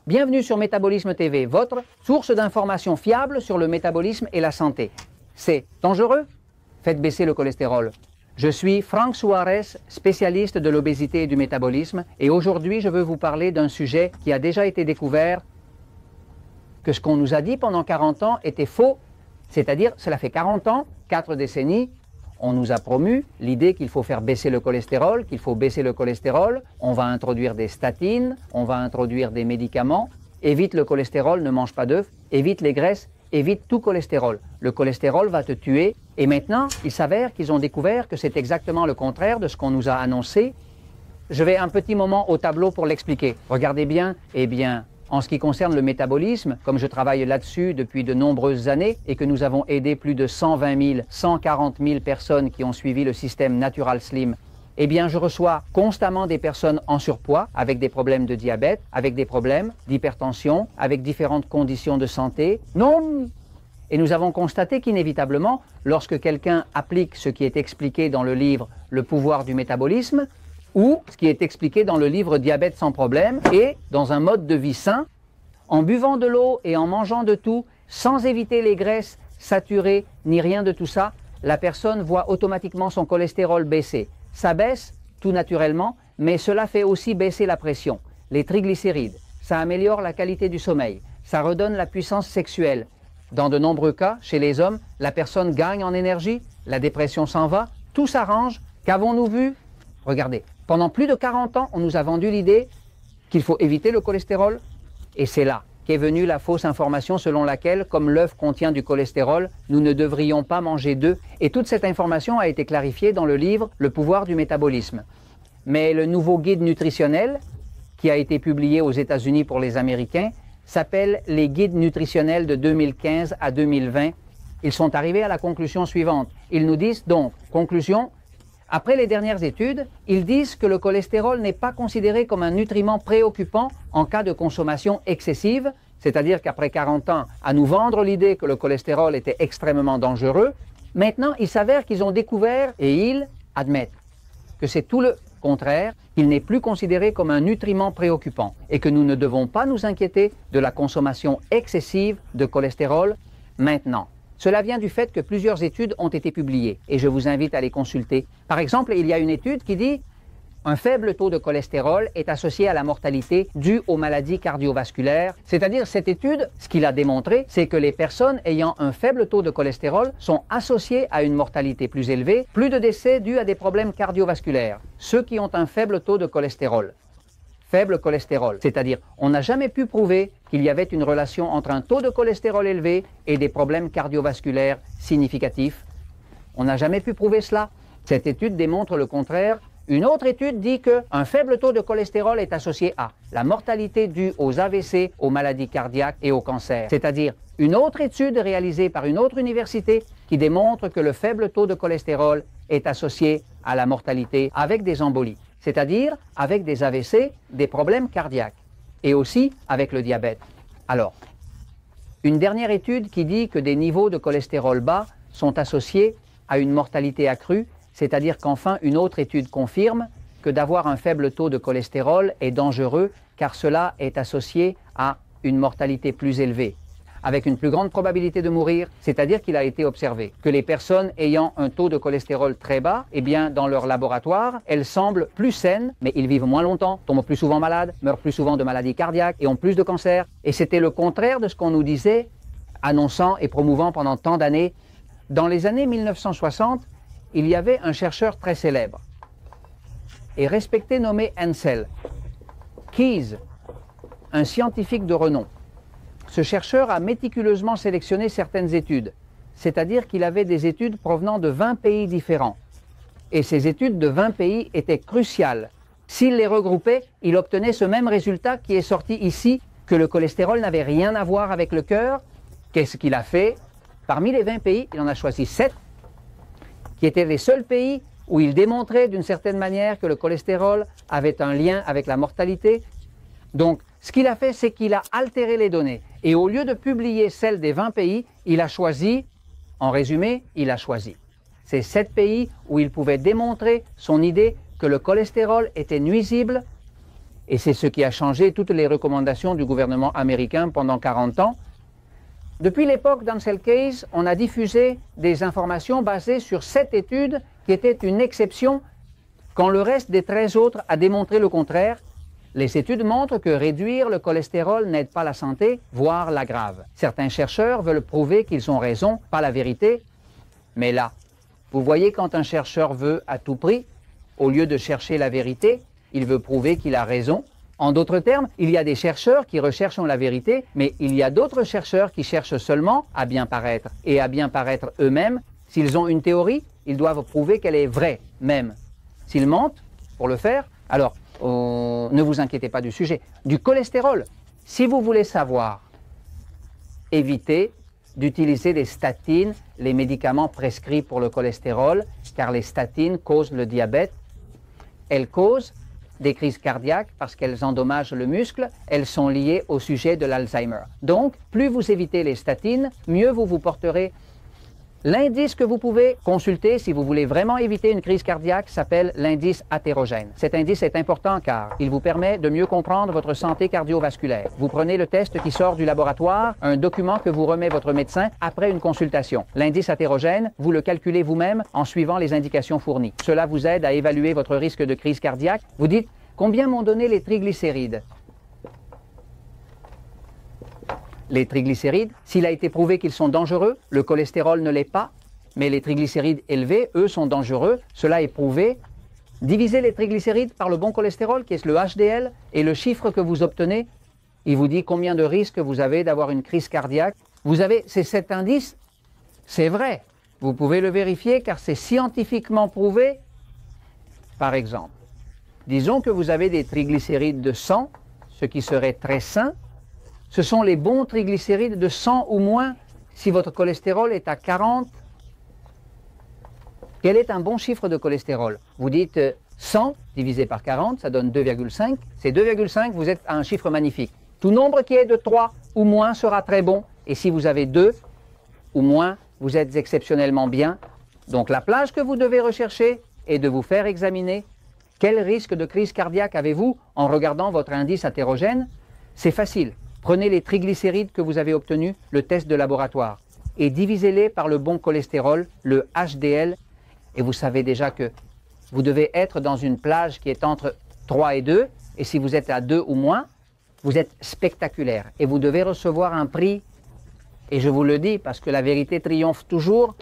Bienvenue sur Métabolisme TV, votre source d'informations fiables sur le métabolisme et la santé. C'est dangereux? Faites baisser le cholestérol. Je suis Frank Suarez, spécialiste de l'obésité et du métabolisme, et aujourd'hui je veux vous parler d'un sujet qui a déjà été découvert, que ce qu'on nous a dit pendant 40 ans était faux, c'est-à-dire cela fait 40 ans, 4 décennies, on nous a promu l'idée qu'il faut faire baisser le cholestérol, qu'il faut baisser le cholestérol, on va introduire des statines, on va introduire des médicaments, évite le cholestérol, ne mange pas d'œufs, évite les graisses, évite tout cholestérol. Le cholestérol va te tuer. Et maintenant, il s'avère qu'ils ont découvert que c'est exactement le contraire de ce qu'on nous a annoncé. Je vais un petit moment au tableau pour l'expliquer. Regardez bien, eh bien, en ce qui concerne le métabolisme, comme je travaille là-dessus depuis de nombreuses années et que nous avons aidé plus de 120 000, 140 000 personnes qui ont suivi le système Natural Slim, eh bien, je reçois constamment des personnes en surpoids, avec des problèmes de diabète, avec des problèmes d'hypertension, avec différentes conditions de santé. Non! Et nous avons constaté qu'inévitablement, lorsque quelqu'un applique ce qui est expliqué dans le livre « Le pouvoir du métabolisme », ou ce qui est expliqué dans le livre « Diabète sans problème » et dans un mode de vie sain, en buvant de l'eau et en mangeant de tout, sans éviter les graisses saturées ni rien de tout ça, la personne voit automatiquement son cholestérol baisser. Ça baisse tout naturellement, mais cela fait aussi baisser la pression, les triglycérides, ça améliore la qualité du sommeil, ça redonne la puissance sexuelle. Dans de nombreux cas, chez les hommes, la personne gagne en énergie, la dépression s'en va, tout s'arrange. Qu'avons-nous vu? Regardez, pendant plus de 40 ans, on nous a vendu l'idée qu'il faut éviter le cholestérol, et c'est là qu'est venue la fausse information selon laquelle, comme l'œuf contient du cholestérol, nous ne devrions pas manger d'œufs. Et toute cette information a été clarifiée dans le livre « Le pouvoir du métabolisme ». Mais le nouveau guide nutritionnel, qui a été publié aux États-Unis pour les Américains, s'appelle « Les guides nutritionnels de 2015 à 2020 ». Ils sont arrivés à la conclusion suivante. Ils nous disent donc, conclusion, après les dernières études, ils disent que le cholestérol n'est pas considéré comme un nutriment préoccupant en cas de consommation excessive, c'est-à-dire qu'après 40 ans, à nous vendre l'idée que le cholestérol était extrêmement dangereux, maintenant il s'avère qu'ils ont découvert et ils admettent que c'est tout le contraire, qu'il n'est plus considéré comme un nutriment préoccupant et que nous ne devons pas nous inquiéter de la consommation excessive de cholestérol maintenant. Cela vient du fait que plusieurs études ont été publiées et je vous invite à les consulter. Par exemple, il y a une étude qui dit un faible taux de cholestérol est associé à la mortalité due aux maladies cardiovasculaires. C'est-à-dire, cette étude, ce qu'il a démontré, c'est que les personnes ayant un faible taux de cholestérol sont associées à une mortalité plus élevée, plus de décès dus à des problèmes cardiovasculaires. Ceux qui ont un faible taux de cholestérol. Faible cholestérol, c'est-à-dire on n'a jamais pu prouver qu'il y avait une relation entre un taux de cholestérol élevé et des problèmes cardiovasculaires significatifs. On n'a jamais pu prouver cela. Cette étude démontre le contraire. Une autre étude dit qu'un faible taux de cholestérol est associé à la mortalité due aux AVC, aux maladies cardiaques et aux cancers. C'est-à-dire une autre étude réalisée par une autre université qui démontre que le faible taux de cholestérol est associé à la mortalité avec des embolies. C'est-à-dire avec des AVC, des problèmes cardiaques, et aussi avec le diabète. Alors, une dernière étude qui dit que des niveaux de cholestérol bas sont associés à une mortalité accrue, c'est-à-dire qu'enfin une autre étude confirme que d'avoir un faible taux de cholestérol est dangereux car cela est associé à une mortalité plus élevée, avec une plus grande probabilité de mourir, c'est-à-dire qu'il a été observé que les personnes ayant un taux de cholestérol très bas, eh bien, dans leur laboratoire, elles semblent plus saines, mais ils vivent moins longtemps, tombent plus souvent malades, meurent plus souvent de maladies cardiaques et ont plus de cancers. Et c'était le contraire de ce qu'on nous disait, annonçant et promouvant pendant tant d'années. Dans les années 1960, il y avait un chercheur très célèbre et respecté nommé Ansel Keys, un scientifique de renom. Ce chercheur a méticuleusement sélectionné certaines études, c'est-à-dire qu'il avait des études provenant de 20 pays différents. Et ces études de 20 pays étaient cruciales. S'il les regroupait, il obtenait ce même résultat qui est sorti ici, que le cholestérol n'avait rien à voir avec le cœur. Qu'est-ce qu'il a fait? Parmi les 20 pays, il en a choisi 7, qui étaient les seuls pays où il démontrait d'une certaine manière que le cholestérol avait un lien avec la mortalité. Donc, ce qu'il a fait, c'est qu'il a altéré les données. Et au lieu de publier celles des 20 pays, il a choisi, en résumé, il a choisi ces 7 pays où il pouvait démontrer son idée que le cholestérol était nuisible Et c'est ce qui a changé toutes les recommandations du gouvernement américain pendant 40 ans. Depuis l'époque d'Ansel Keys, on a diffusé des informations basées sur 7 études qui étaient une exception quand le reste des 13 autres a démontré le contraire. Les études montrent que réduire le cholestérol n'aide pas la santé, voire l'aggrave. Certains chercheurs veulent prouver qu'ils ont raison, pas la vérité. Mais là, vous voyez quand un chercheur veut à tout prix, au lieu de chercher la vérité, il veut prouver qu'il a raison. En d'autres termes, il y a des chercheurs qui recherchent la vérité, mais il y a d'autres chercheurs qui cherchent seulement à bien paraître et à bien paraître eux-mêmes. S'ils ont une théorie, ils doivent prouver qu'elle est vraie même. S'ils mentent pour le faire, alors ne vous inquiétez pas du sujet. Du cholestérol, si vous voulez savoir, évitez d'utiliser des statines, les médicaments prescrits pour le cholestérol, car les statines causent le diabète. Elles causent des crises cardiaques parce qu'elles endommagent le muscle, elles sont liées au sujet de l'Alzheimer. Donc, plus vous évitez les statines, mieux vous vous porterez. L'indice que vous pouvez consulter si vous voulez vraiment éviter une crise cardiaque s'appelle l'indice athérogène. Cet indice est important car il vous permet de mieux comprendre votre santé cardiovasculaire. Vous prenez le test qui sort du laboratoire, un document que vous remet votre médecin après une consultation. L'indice athérogène, vous le calculez vous-même en suivant les indications fournies. Cela vous aide à évaluer votre risque de crise cardiaque. Vous dites, combien m'ont donné les triglycérides ? Les triglycérides, s'il a été prouvé qu'ils sont dangereux, le cholestérol ne l'est pas, mais les triglycérides élevés, eux, sont dangereux, cela est prouvé. Divisez les triglycérides par le bon cholestérol, qui est le HDL, et le chiffre que vous obtenez, il vous dit combien de risques vous avez d'avoir une crise cardiaque. Vous avez cet indice, c'est vrai, vous pouvez le vérifier car c'est scientifiquement prouvé. Par exemple, disons que vous avez des triglycérides de 100, ce qui serait très sain. Ce sont les bons triglycérides de 100 ou moins. Si votre cholestérol est à 40, quel est un bon chiffre de cholestérol? Vous dites 100 divisé par 40, ça donne 2,5. C'est 2,5, vous êtes à un chiffre magnifique. Tout nombre qui est de 3 ou moins sera très bon. Et si vous avez 2 ou moins, vous êtes exceptionnellement bien. Donc la plage que vous devez rechercher est de vous faire examiner. Quel risque de crise cardiaque avez-vous en regardant votre indice athérogène? C'est facile. Prenez les triglycérides que vous avez obtenus, le test de laboratoire, et divisez-les par le bon cholestérol, le HDL, et vous savez déjà que vous devez être dans une plage qui est entre 3 et 2, et si vous êtes à 2 ou moins, vous êtes spectaculaire, et vous devez recevoir un prix, et je vous le dis parce que la vérité triomphe toujours,